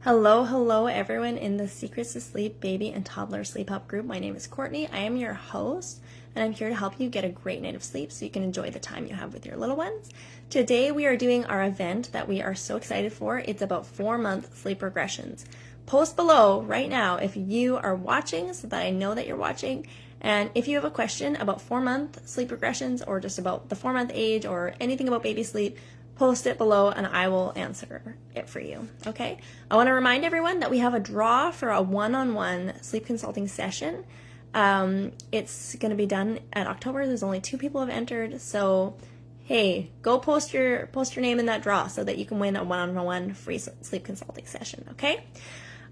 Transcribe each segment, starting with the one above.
Hello everyone in the Secrets to Sleep Baby and Toddler Sleep Help group. My name is Courtney. I am your host, and I'm here to help you get a great night of sleep so you can enjoy the time you have with your little ones. Today we are doing our event that we are so excited for. It's about 4-month sleep regressions. Post below right now if you are watching so that I know that you're watching. And if you have a question about 4-month sleep regressions or just about the 4-month age or anything about baby sleep, post it below and I will answer it for you, okay? I want to remind everyone that we have a draw for a one-on-one sleep consulting session. It's going to be done at October. There's only 2 people have entered, so hey, go post your name in that draw so that you can win a one-on-one free sleep consulting session, okay?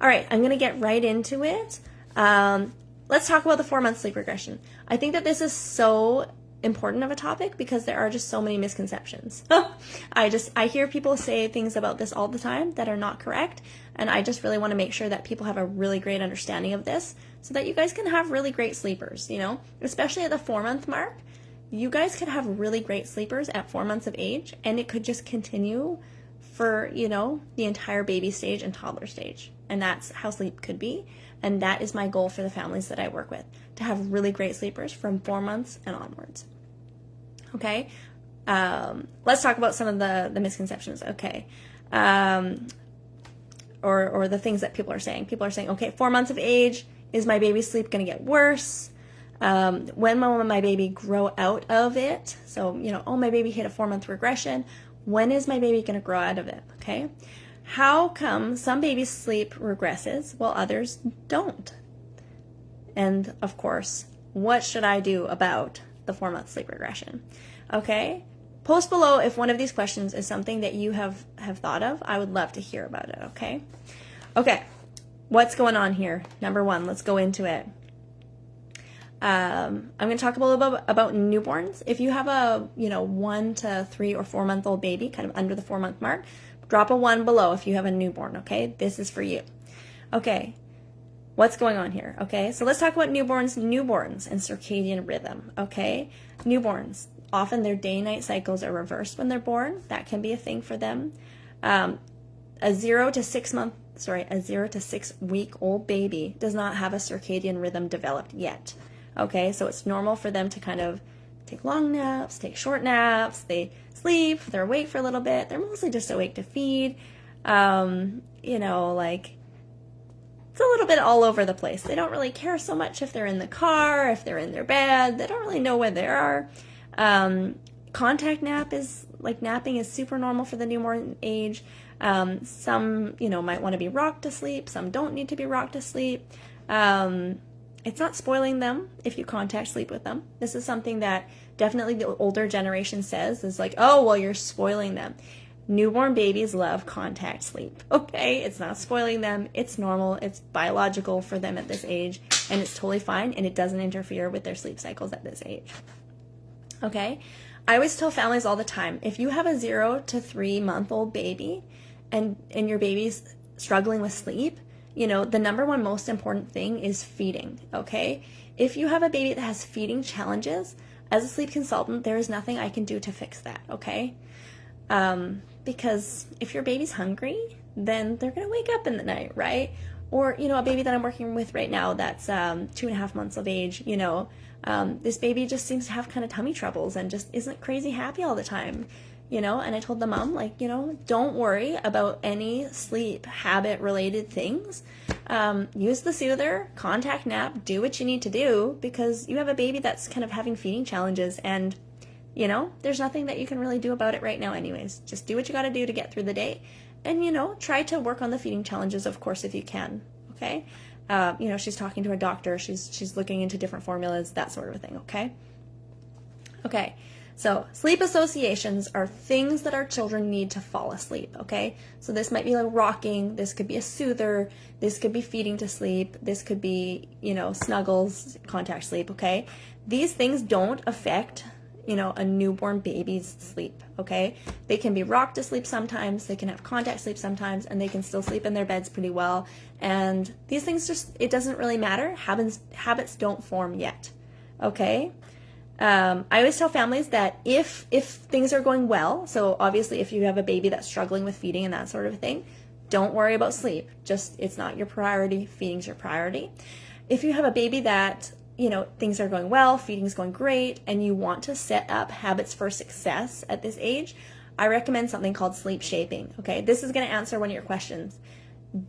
All right, I'm going to get right into it. Let's talk about the 4-month sleep regression. I think that this is so important of a topic because there are just so many misconceptions. I hear people say things about this all the time that are not correct, and I just really want to make sure that people have a really great understanding of this so that you guys can have really great sleepers, especially at the 4-month mark. You guys could have really great sleepers at 4 months of age, and it could just continue for, the entire baby stage and toddler stage. And that's how sleep could be. And that is my goal for the families that I work with, to have really great sleepers from 4 months and onwards. Okay, let's talk about some of the misconceptions. Okay, or the things that people are saying. People are saying, okay, 4 months of age, is my baby's sleep going to get worse? When will my baby grow out of it? So, my baby hit a 4-month regression. When is my baby going to grow out of it? Okay, how come some babies' sleep regresses while others don't? And of course, what should I do about the 4-month sleep regression? Okay, post below if one of these questions is something that you have thought of. I would love to hear about it. Okay, what's going on here? Number 1, let's go into it. I'm going to talk a little bit about newborns. If you have a 1 to 3 or 4 month old baby, kind of under the 4-month mark, drop a 1 below if you have a newborn. Okay, this is for you. Okay, what's going on here? Okay, so let's talk about newborns and circadian rhythm. Okay, newborns, often their day-night cycles are reversed when they're born. That can be a thing for them. A 0 to 6 week old baby does not have a circadian rhythm developed yet. Okay, so it's normal for them to kind of take long naps, take short naps, they sleep, they're awake for a little bit, they're mostly just awake to feed, it's a little bit all over the place. They don't really care so much if they're in the car, if they're in their bed, they don't really know where they are. Contact napping is super normal for the newborn age. Some, might want to be rocked to sleep, some don't need to be rocked to sleep. It's not spoiling them if you contact sleep with them. This is something that definitely the older generation says is like, oh, well, you're spoiling them. Newborn babies love contact sleep, okay? It's not spoiling them. It's normal. It's biological for them at this age, and it's totally fine, and it doesn't interfere with their sleep cycles at this age, okay? I always tell families all the time, if you have a 0 to 3 month old baby and your baby's struggling with sleep, the number 1 most important thing is feeding, okay? If you have a baby that has feeding challenges, as a sleep consultant, there is nothing I can do to fix that, okay? Because if your baby's hungry, then they're going to wake up in the night, right? Or, a baby that I'm working with right now that's 2.5 months of age, this baby just seems to have kind of tummy troubles and just isn't crazy happy all the time. And I told the mom, don't worry about any sleep habit related things. Use the soother, contact nap, do what you need to do because you have a baby that's kind of having feeding challenges and, there's nothing that you can really do about it right now anyways. Just do what you got to do to get through the day and, try to work on the feeding challenges, of course, if you can. Okay. She's talking to a doctor. She's looking into different formulas, that sort of thing. Okay. So sleep associations are things that our children need to fall asleep, okay? So this might be like rocking, this could be a soother, this could be feeding to sleep, this could be, snuggles, contact sleep, okay? These things don't affect, a newborn baby's sleep, okay? They can be rocked to sleep sometimes, they can have contact sleep sometimes, and they can still sleep in their beds pretty well. And these things it doesn't really matter. Habits don't form yet, okay? I always tell families that if things are going well, so obviously if you have a baby that's struggling with feeding and that sort of thing, don't worry about sleep. Just, it's not your priority. Feeding's your priority. If you have a baby that, things are going well, feeding's going great, and you want to set up habits for success at this age, I recommend something called sleep shaping. Okay, this is going to answer one of your questions.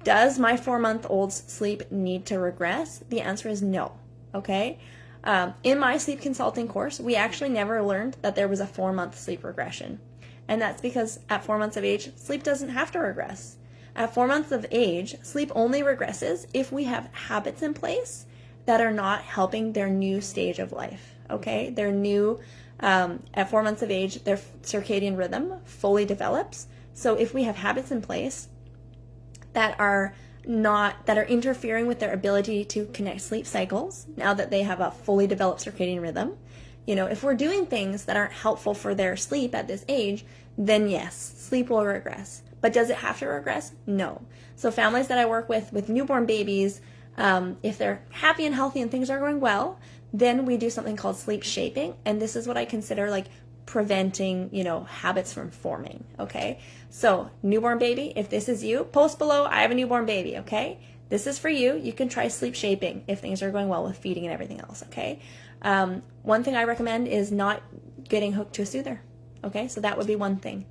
Does my 4-month-old's sleep need to regress? The answer is no. Okay. In my sleep consulting course, we actually never learned that there was a 4-month sleep regression. And that's because at 4 months of age, sleep doesn't have to regress. At 4 months of age, sleep only regresses if we have habits in place that are not helping their new stage of life. Okay. Their new, at 4 months of age, their circadian rhythm fully develops. So if we have habits in place that are interfering with their ability to connect sleep cycles, now that they have a fully developed circadian rhythm, if we're doing things that aren't helpful for their sleep at this age, then yes, sleep will regress. But does it have to regress? No. So families that I work with newborn babies, if they're happy and healthy and things are going well, then we do something called sleep shaping. And this is what I consider like preventing, habits from forming. Okay. So newborn baby, if this is you, post below, I have a newborn baby. Okay. This is for you. You can try sleep shaping if things are going well with feeding and everything else. Okay. One thing I recommend is not getting hooked to a soother. Okay. So that would be one thing.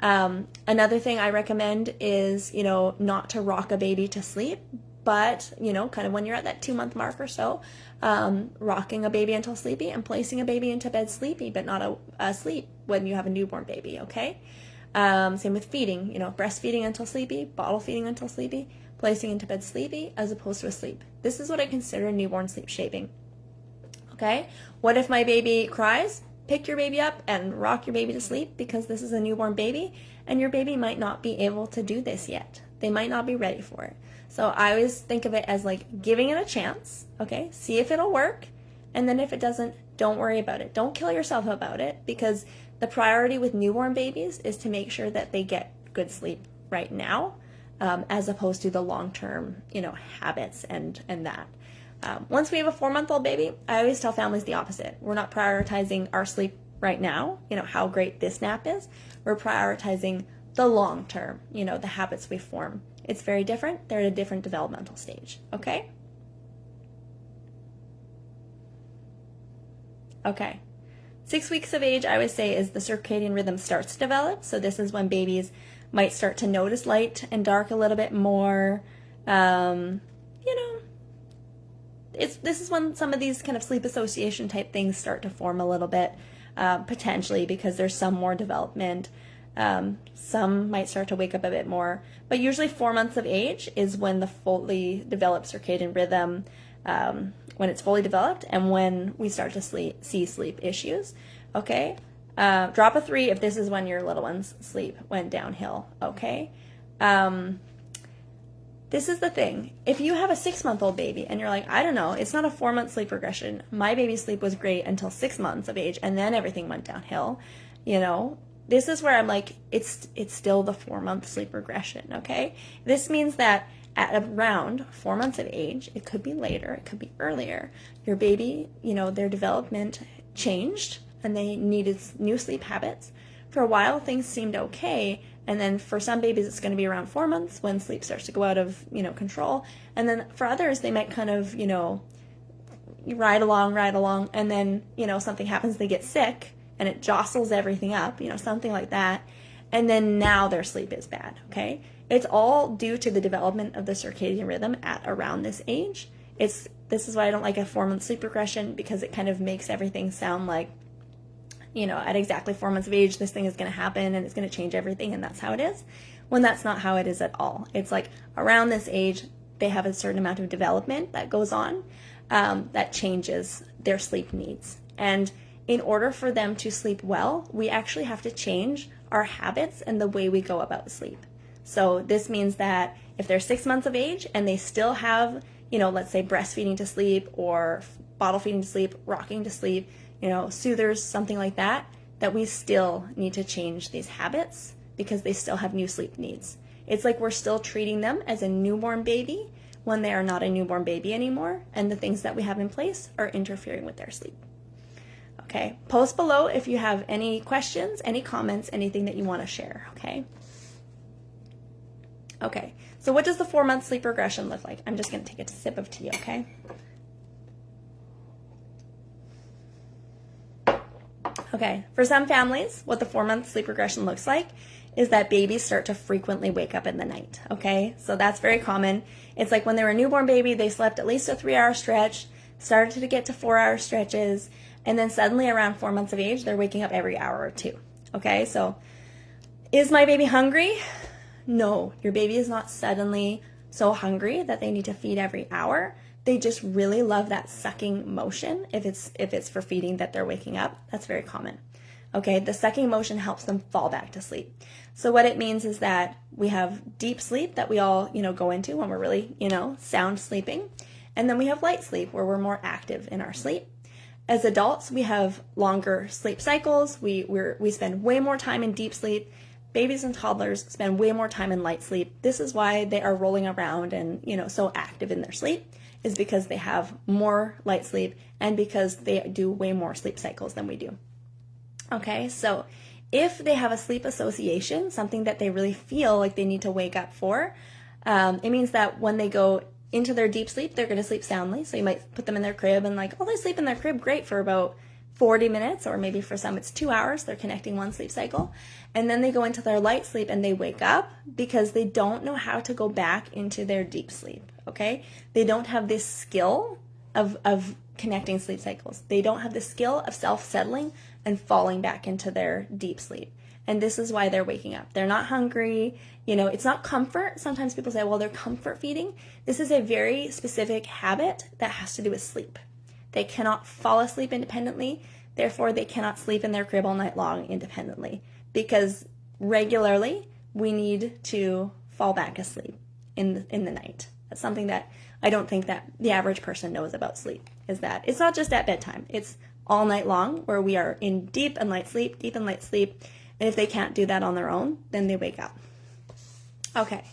Another thing I recommend is, not to rock a baby to sleep, but, kind of when you're at that 2-month mark or so, rocking a baby until sleepy and placing a baby into bed sleepy, but not asleep when you have a newborn baby, okay? Same with feeding, breastfeeding until sleepy, bottle feeding until sleepy, placing into bed sleepy as opposed to asleep. This is what I consider newborn sleep shaping, okay? What if my baby cries? Pick your baby up and rock your baby to sleep, because this is a newborn baby and your baby might not be able to do this yet. They might not be ready for it. So I always think of it as like giving it a chance, okay? See if it'll work. And then if it doesn't, don't worry about it. Don't kill yourself about it, because the priority with newborn babies is to make sure that they get good sleep right now, as opposed to the long-term, habits and that. Once we have a 4-month-old baby, I always tell families the opposite. We're not prioritizing our sleep right now, how great this nap is. We're prioritizing the long term, the habits we form. It's very different. They're at a different developmental stage, okay? Okay. 6 weeks of age, I would say, is the circadian rhythm starts to develop. So this is when babies might start to notice light and dark a little bit more. This is when some of these kind of sleep association type things start to form a little bit, potentially, because there's some more development. Some might start to wake up a bit more, but usually 4 months of age is when the fully developed circadian rhythm, when it's fully developed, and when we start to see sleep issues. Okay. Drop a 3 if this is when your little one's sleep went downhill. Okay. This is the thing. If you have a 6-month-old baby and you're like, I don't know, it's not a 4-month sleep regression. My baby's sleep was great until 6 months of age, and then everything went downhill. This is where I'm like, it's still the 4-month sleep regression. Okay. This means that at around 4 months of age, it could be later, it could be earlier, your baby, their development changed and they needed new sleep habits. For a while, things seemed okay. And then for some babies, it's going to be around 4 months when sleep starts to go out of, control. And then for others, they might kind of, ride along. And then, something happens, they get sick and it jostles everything up, something like that. And then now their sleep is bad. Okay. It's all due to the development of the circadian rhythm at around this age. This is why I don't like a 4-month sleep regression, because it kind of makes everything sound like, at exactly 4 months of age, this thing is going to happen and it's going to change everything, and that's how it is, when that's not how it is at all. It's like around this age, they have a certain amount of development that goes on that changes their sleep needs. And in order for them to sleep well, we actually have to change our habits and the way we go about sleep. So this means that if they're 6 months of age and they still have, let's say breastfeeding to sleep or bottle feeding to sleep, rocking to sleep, soothers, something like that, that we still need to change these habits because they still have new sleep needs. It's like we're still treating them as a newborn baby when they are not a newborn baby anymore, and the things that we have in place are interfering with their sleep. Okay, post below if you have any questions, any comments, anything that you want to share, okay? Okay, so what does the 4-month sleep regression look like? I'm just going to take a sip of tea, okay? Okay, for some families, what the 4-month sleep regression looks like is that babies start to frequently wake up in the night, okay? So that's very common. It's like when they were a newborn baby, they slept at least a 3-hour stretch, started to get to 4-hour stretches, and then suddenly around 4 months of age, they're waking up every hour or two, okay? So is my baby hungry? No, your baby is not suddenly so hungry that they need to feed every hour. They just really love that sucking motion. If it's for feeding that they're waking up, that's very common. Okay, the sucking motion helps them fall back to sleep. So what it means is that we have deep sleep that we all, go into when we're really, sound sleeping. And then we have light sleep where we're more active in our sleep. As adults, we have longer sleep cycles. We spend way more time in deep sleep. Babies and toddlers spend way more time in light sleep. This is why they are rolling around and, so active in their sleep, is because they have more light sleep and because they do way more sleep cycles than we do. Okay, so if they have a sleep association, something that they really feel like they need to wake up for, it means that when they go into their deep sleep, they're going to sleep soundly. So you might put them in their crib and they sleep in their crib great for about 40 minutes, or maybe for some it's 2 hours. They're connecting one sleep cycle. And then they go into their light sleep and they wake up because they don't know how to go back into their deep sleep, okay? They don't have this skill of connecting sleep cycles. They don't have the skill of self-settling and falling back into their deep sleep. And this is why they're waking up. They're not hungry. It's not comfort. Sometimes people say, well, they're comfort feeding. This is a very specific habit that has to do with sleep. They cannot fall asleep independently. Therefore, they cannot sleep in their crib all night long independently, because regularly we need to fall back asleep in the night. That's something that I don't think that the average person knows about sleep, is that it's not just at bedtime. It's all night long where we are in deep and light sleep. And if they can't do that on their own, then they wake up. Okay.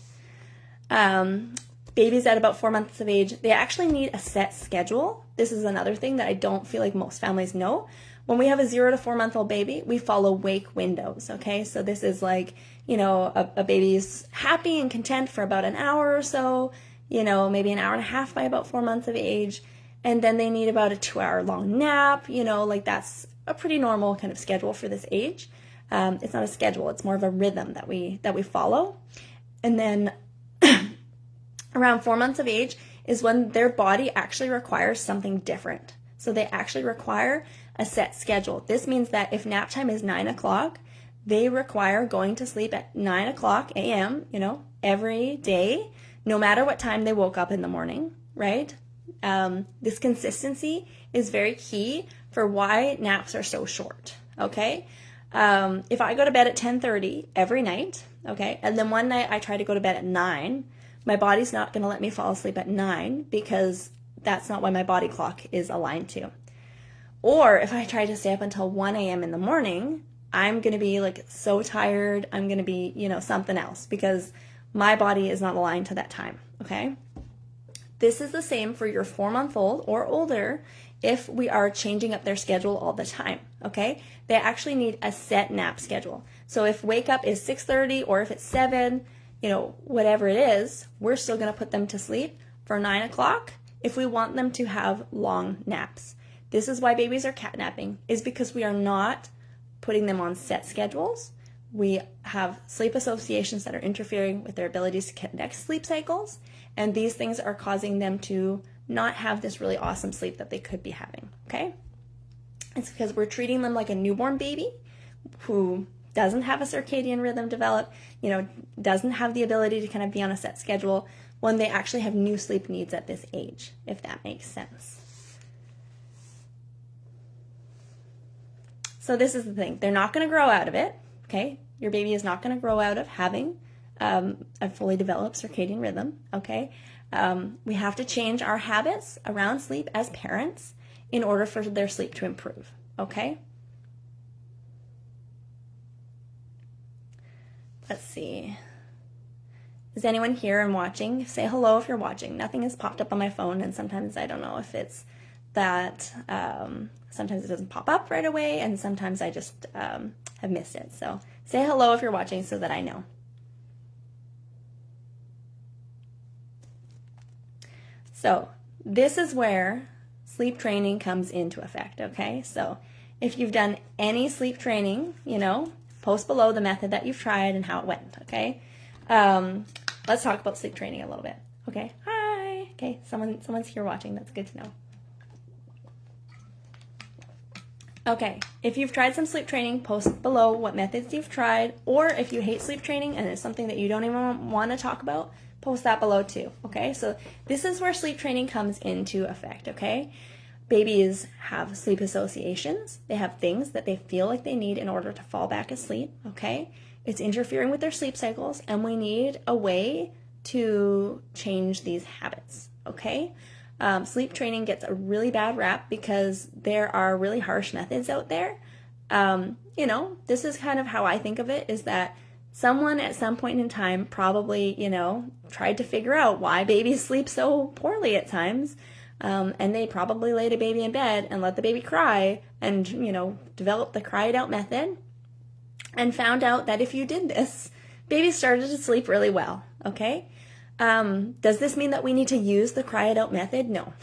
Babies at about 4 months of age, they actually need a set schedule. This is another thing that I don't feel like most families know. When we have a 0 to 4 month old baby, we follow wake windows, okay? So this is like, a baby's happy and content for about an hour or so, maybe an hour and a half by about 4 months of age. And then they need about a 2-hour long nap, that's a pretty normal kind of schedule for this age. It's not a schedule, it's more of a rhythm that we follow. And then around 4 months of age is when their body actually requires something different. So they actually require a set schedule. This means that if nap time is 9 o'clock, they require going to sleep at 9 o'clock a.m., every day, no matter what time they woke up in the morning, right? This consistency is very key for why naps are so short, okay? If I go to bed at 10:30 every night, okay, and then one night I try to go to bed at 9, my body's not going to let me fall asleep at 9 because that's not what my body clock is aligned to. Or if I try to stay up until 1 a.m. in the morning, I'm going to be so tired. I'm going to be, something else because my body is not aligned to that time, okay? This is the same for your 4-month-old or older if we are changing up their schedule all the time, okay? They actually need a set nap schedule. So if wake up is 6:30 or if it's 7, whatever it is, we're still going to put them to sleep for 9 o'clock if we want them to have long naps. This is why babies are catnapping, is because we are not putting them on set schedules. We have sleep associations that are interfering with their abilities to connect sleep cycles, and these things are causing them to not have this really awesome sleep that they could be having, okay? It's because we're treating them like a newborn baby who doesn't have a circadian rhythm develop, doesn't have the ability to kind of be on a set schedule when they actually have new sleep needs at this age, if that makes sense. So this is the thing. They're not going to grow out of it, okay? Your baby is not going to grow out of having a fully developed circadian rhythm, okay? We have to change our habits around sleep as parents in order for their sleep to improve, okay? Let's see. Is anyone here and watching? Say hello if you're watching. Nothing has popped up on my phone, and sometimes I don't know if it's that sometimes it doesn't pop up right away, and sometimes I just have missed it. So say hello if you're watching so that I know. So this is where sleep training comes into effect, okay? So if you've done any sleep training, post below the method that you've tried and how it went, okay? Let's talk about sleep training a little bit, okay? Hi. Okay, someone's here watching. That's good to know. Okay, if you've tried some sleep training, post below what methods you've tried, or if you hate sleep training and it's something that you don't even want to talk about, post that below too, okay? So this is where sleep training comes into effect, okay? Babies have sleep associations. They have things that they feel like they need in order to fall back asleep, okay? It's interfering with their sleep cycles, and we need a way to change these habits, okay? Sleep training gets a really bad rap because there are really harsh methods out there. This is kind of how I think of it, is that someone at some point in time probably, tried to figure out why babies sleep so poorly at times. And they probably laid a baby in bed and let the baby cry and, developed the cry it out method and found out that if you did this, babies started to sleep really well, okay? Does this mean that we need to use the cry it out method? No,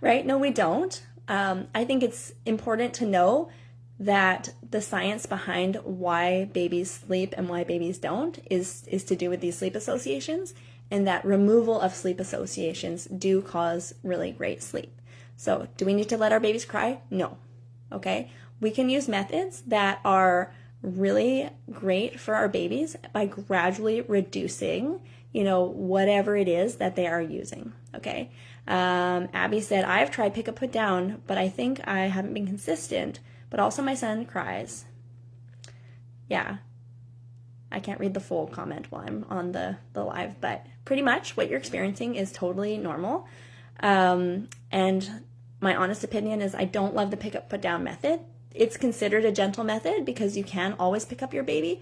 right? No, we don't. I think it's important to know that the science behind why babies sleep and why babies don't is to do with these sleep associations, and that removal of sleep associations do cause really great sleep. So do we need to let our babies cry? No. Okay. We can use methods that are really great for our babies by gradually reducing, whatever it is that they are using. Okay. Abby said, I've tried pick up, put down, but I think I haven't been consistent, but also my son cries. Yeah. I can't read the full comment while I'm on the live, but pretty much what you're experiencing is totally normal. And my honest opinion is I don't love the pick up, put down method. It's considered a gentle method because you can always pick up your baby.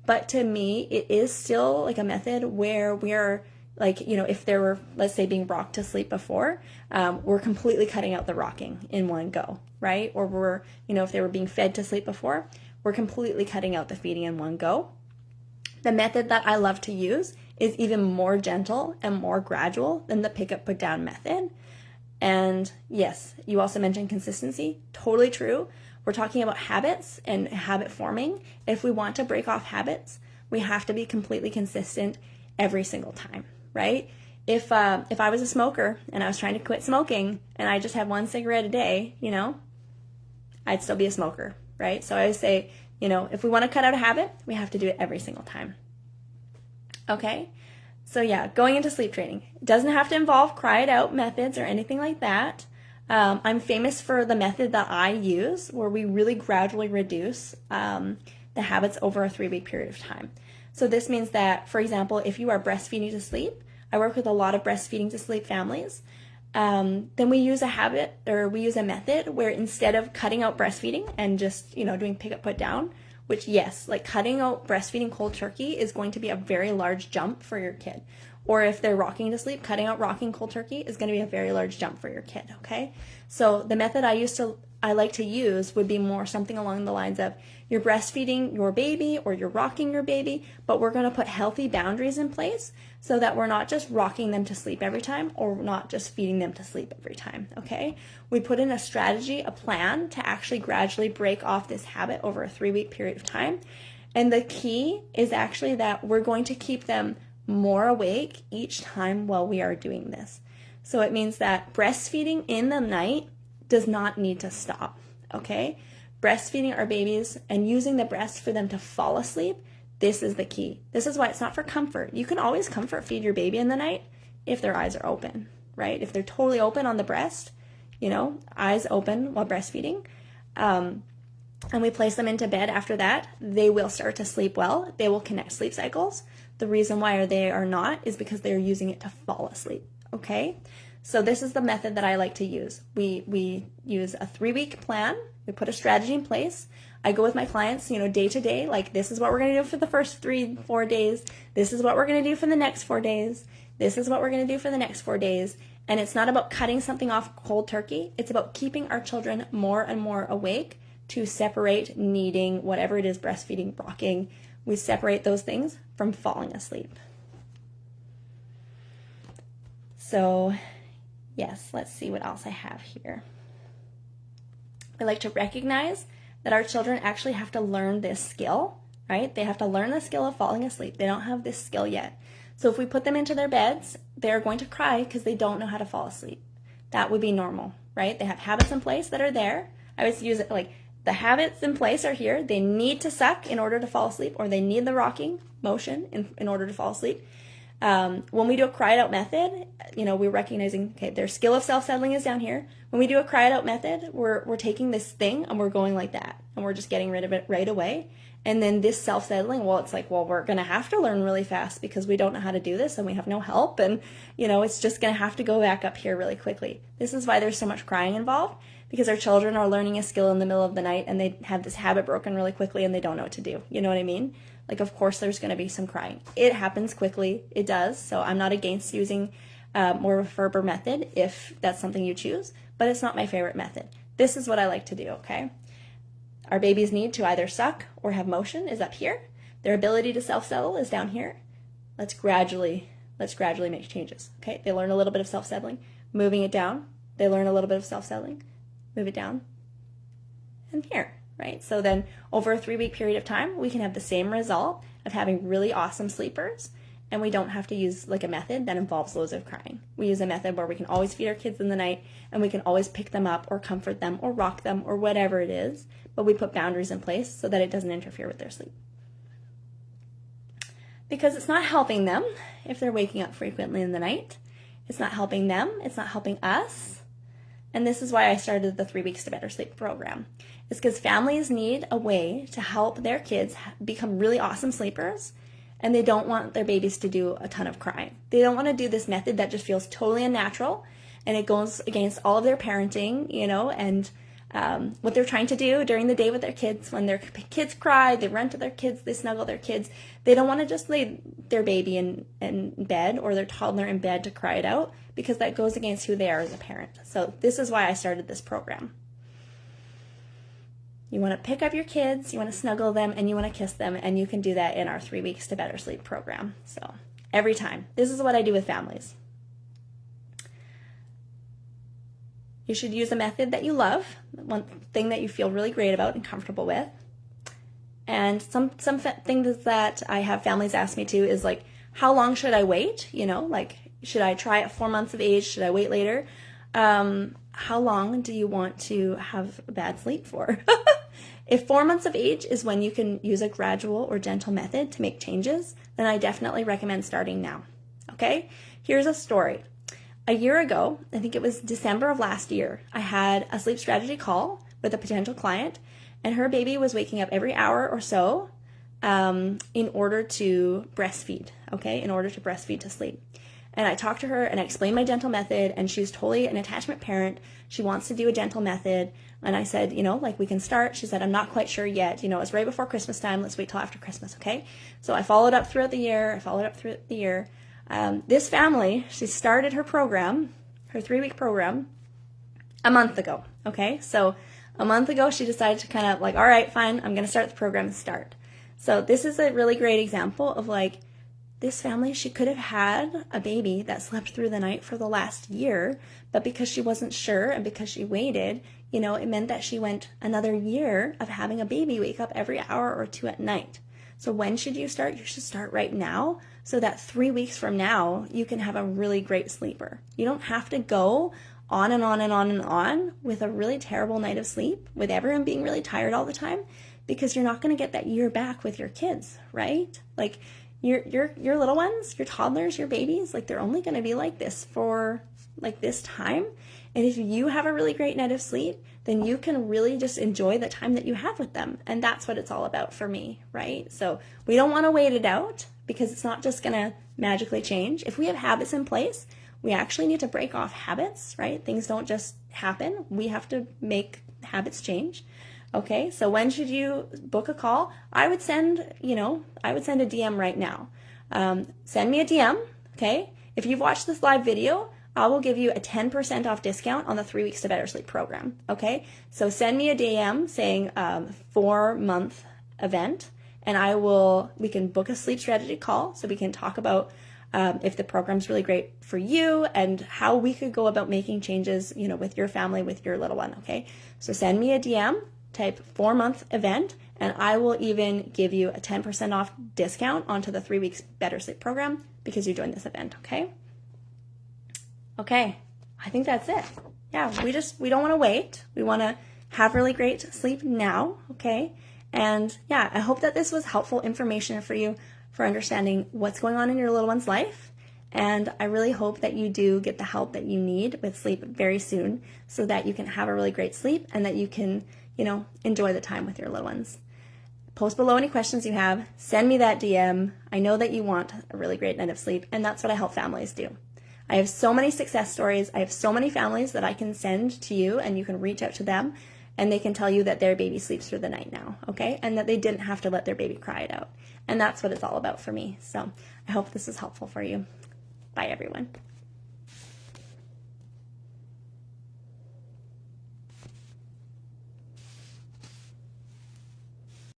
But to me, it is still like a method where we are like, if they were, let's say, being rocked to sleep before, we're completely cutting out the rocking in one go, right? Or we're, if they were being fed to sleep before, we're completely cutting out the feeding in one go. The method that I love to use is even more gentle and more gradual than the pick up, put down method. And yes, you also mentioned consistency. Totally true. We're talking about habits and habit forming. If we want to break off habits, we have to be completely consistent every single time, right? If I was a smoker and I was trying to quit smoking and I just had one cigarette a day, I'd still be a smoker, right? So I would say, if we want to cut out a habit, we have to do it every single time. Okay? So yeah, going into sleep training. It doesn't have to involve cry it out methods or anything like that. I'm famous for the method that I use where we really gradually reduce the habits over a 3-week period of time. So this means that, for example, if you are breastfeeding to sleep, I work with a lot of breastfeeding to sleep families. Then we use a habit, or we use a method where instead of cutting out breastfeeding and just, doing pick up, put down, which yes, like cutting out breastfeeding cold turkey is going to be a very large jump for your kid. Or if they're rocking to sleep, cutting out rocking cold turkey is going to be a very large jump for your kid, okay? So the method I like to use would be more something along the lines of you're breastfeeding your baby or you're rocking your baby, but we're going to put healthy boundaries in place so that we're not just rocking them to sleep every time or not just feeding them to sleep every time, okay? We put in a strategy, a plan to actually gradually break off this habit over a 3-week period of time. And the key is actually that we're going to keep them more awake each time while we are doing this. So it means that breastfeeding in the night does not need to stop, okay? Breastfeeding our babies and using the breast for them to fall asleep, this is the key. This is why it's not for comfort. You can always comfort feed your baby in the night if their eyes are open, right? If they're totally open on the breast, eyes open while breastfeeding, and we place them into bed after that, they will start to sleep well. They will connect sleep cycles. The reason why they are not is because they're using it to fall asleep, okay? So this is the method that I like to use. We use a 3-week plan. We put a strategy in place. I go with my clients, day to day, like this is what we're going to do for the first 3-4 days. This is what we're going to do for the next 4 days. This is what we're going to do for the next 4 days. And it's not about cutting something off cold turkey. It's about keeping our children more and more awake to separate needing whatever it is, breastfeeding, rocking. We separate those things from falling asleep. So Yes, let's see what else I have here. We like to recognize that our children actually have to learn this skill, right? They have to learn the skill of falling asleep. They don't have this skill yet. So if we put them into their beds, they're going to cry because they don't know how to fall asleep. That would be normal, right? They have habits in place that are there. I would use it like the habits in place are here. They need to suck in order to fall asleep, or they need the rocking motion in order to fall asleep. When we do a cry it out method, we're recognizing, okay, their skill of self-settling is down here. When we do a cry it out method, we're taking this thing and we're going like that, and we're just getting rid of it right away. And then this self-settling, it's like, we're going to have to learn really fast because we don't know how to do this and we have no help. And, it's just going to have to go back up here really quickly. This is why there's so much crying involved, because our children are learning a skill in the middle of the night and they have this habit broken really quickly and they don't know what to do. You know what I mean? Like, of course, there's going to be some crying. It happens quickly. It does. So I'm not against using more of a Ferber method if that's something you choose, but it's not my favorite method. This is what I like to do, okay? Our babies need to either suck or have motion is up here. Their ability to self-settle is down here. Let's gradually make changes, okay? They learn a little bit of self-settling, moving it down. They learn a little bit of self-settling, move it down, and here, right? So then over a 3-week period of time, we can have the same result of having really awesome sleepers, and we don't have to use like a method that involves loads of crying. We use a method where we can always feed our kids in the night, and we can always pick them up or comfort them or rock them or whatever it is, but we put boundaries in place so that it doesn't interfere with their sleep. Because it's not helping them if they're waking up frequently in the night. It's not helping them. It's not helping us. And this is why I started the 3 Weeks to Better Sleep program. It's because families need a way to help their kids become really awesome sleepers, and they don't want their babies to do a ton of crying. They don't want to do this method that just feels totally unnatural, and it goes against all of their parenting, and what they're trying to do during the day with their kids. When their kids cry, they run to their kids, they snuggle their kids. They don't want to just lay their baby in bed or their toddler in bed to cry it out, because that goes against who they are as a parent. So this is why I started this program. You want to pick up your kids, you want to snuggle them, and you want to kiss them, and you can do that in our 3 Weeks to Better Sleep program. So every time. This is what I do with families. You should use a method that you love, one thing that you feel really great about and comfortable with. And some things that I have families ask me too is like, how long should I wait? Like, should I try at 4 months of age? Should I wait later? How long do you want to have bad sleep for? If 4 months of age is when you can use a gradual or gentle method to make changes, then I definitely recommend starting now. Okay? Here's a story. A year ago, I think it was December of last year, I had a sleep strategy call with a potential client, and her baby was waking up every hour or so in order to breastfeed, okay? In order to breastfeed to sleep. And I talked to her and I explained my gentle method, and she's totally an attachment parent. She wants to do a gentle method. And I said, we can start. She said, I'm not quite sure yet. It's right before Christmas time. Let's wait till after Christmas, okay? So I followed up throughout the year. This family, she started her program, her 3-week program, a month ago, okay? So a month ago, she decided to kind of like, all right, fine, I'm going to start the program and start. So this is a really great example of like, this family, she could have had a baby that slept through the night for the last year, but because she wasn't sure and because she waited, it meant that she went another year of having a baby wake up every hour or two at night. So when should you start? You should start right now, so that 3 weeks from now, you can have a really great sleeper. You don't have to go on and on and on and on with a really terrible night of sleep, with everyone being really tired all the time, because you're not going to get that year back with your kids, right? Like, your little ones, your toddlers, your babies, like, they're only going to be like this for like this time. And if you have a really great night of sleep, then you can really just enjoy the time that you have with them. And that's what it's all about for me, right? So we don't want to wait it out, because it's not just going to magically change. If we have habits in place, we actually need to break off habits, right? Things don't just happen. We have to make habits change. Okay, so when should you book a call? I would send a DM right now. Send me a DM, okay? If you've watched this live video, I will give you a 10% off discount on the 3 Weeks to Better Sleep program, okay? So send me a DM saying 4-month event, and we can book a sleep strategy call, so we can talk about if the program's really great for you, and how we could go about making changes, with your family, with your little one, okay? So send me a DM, type 4-month event, and I will even give you a 10% off discount onto the 3 weeks Better Sleep program because you joined this event, okay? Okay, I think that's it. Yeah, we don't want to wait. We want to have really great sleep now, okay? And yeah, I hope that this was helpful information for you for understanding what's going on in your little one's life. And I really hope that you do get the help that you need with sleep very soon so that you can have a really great sleep and that you can, enjoy the time with your little ones. Post below any questions you have. Send me that DM. I know that you want a really great night of sleep, and that's what I help families do. I have so many success stories. I have so many families that I can send to you, and you can reach out to them, and they can tell you that their baby sleeps through the night now, okay? And that they didn't have to let their baby cry it out. And that's what it's all about for me. So I hope this is helpful for you. Bye, everyone.